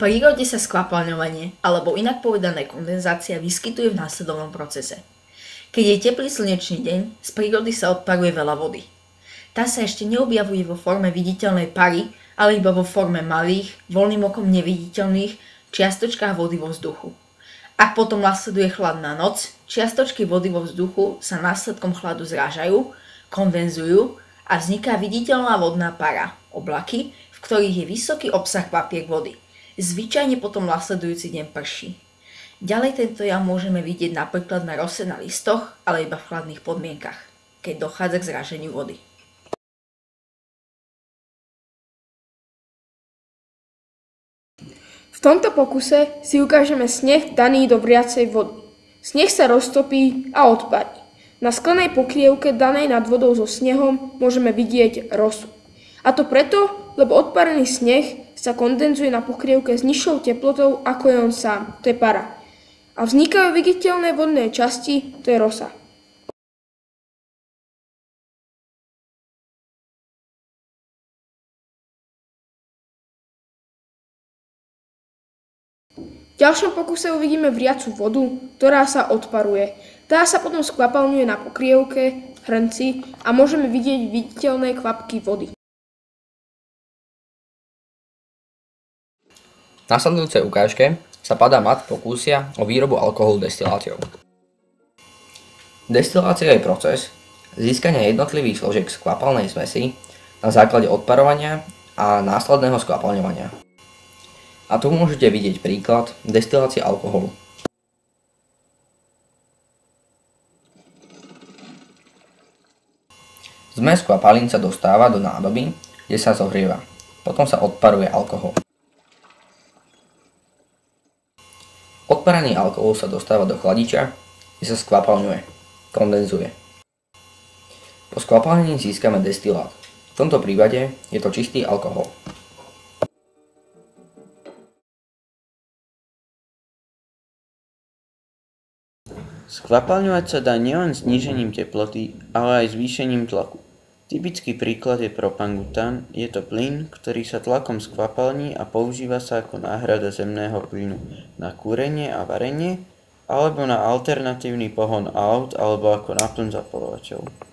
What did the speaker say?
prírode sa skvapalňovanie, alebo inak povedané kondenzácia, vyskytuje v následovnom procese. Keď je teplý slnečný deň, z prírody sa odparuje veľa vody. Tá sa ešte neobjavuje vo forme viditeľnej pary, ale iba vo forme malých, voľným okom neviditeľných čiastočkách vody vo vzduchu. Ak potom nasleduje chladná noc, čiastočky vody vo vzduchu sa následkom chladu zrážajú, kondenzujú a vzniká viditeľná vodná para, oblaky, v ktorých je vysoký obsah kvapiek vody. Zvyčajne potom nasledujúci deň prší. Ďalej tento jav môžeme vidieť napríklad na rose na listoch, ale iba v chladných podmienkach, keď dochádza k zráženiu vody. V tomto pokuse si ukážeme sneh daný do vriacej vody. Sneh sa roztopí a odparí. Na sklenej pokrievke danej nad vodou so snehom môžeme vidieť rosu. A to preto, lebo odparený sneh sa kondenzuje na pokrievke s nižšou teplotou ako je on sám, to je para. A vznikajú viditeľné vodné časti, to je rosa. V ďalšom pokuse uvidíme vriacu vodu, ktorá sa odparuje. Tá sa potom skvapalňuje na pokrievke, hrnci a môžeme vidieť viditeľné kvapky vody. V nasledujúcej ukážke sa Pad a Mat pokúsia o výrobu alkoholu destiláciou. Destilácia je proces získania jednotlivých zložiek skvapalnej zmesi na základe odparovania a následného skvapalňovania. A tu môžete vidieť príklad destilácie alkoholu. Zmes kvapalín sa dostáva do nádoby, kde sa zohrieva. Potom sa odparuje alkohol. Odparený alkohol sa dostáva do chladiča, kde sa skvapalňuje, kondenzuje. Po skvapalnení získame destilát. V tomto prípade je to čistý alkohol. Skvapalňovať sa dá nielen znížením teploty, ale aj zvýšením tlaku. Typický príklad je propangután, je to plyn, ktorý sa tlakom skvapalní a používa sa ako náhrada zemného plynu na kúrenie a varenie, alebo na alternatívny pohon aut alebo ako náplň zapalovačov.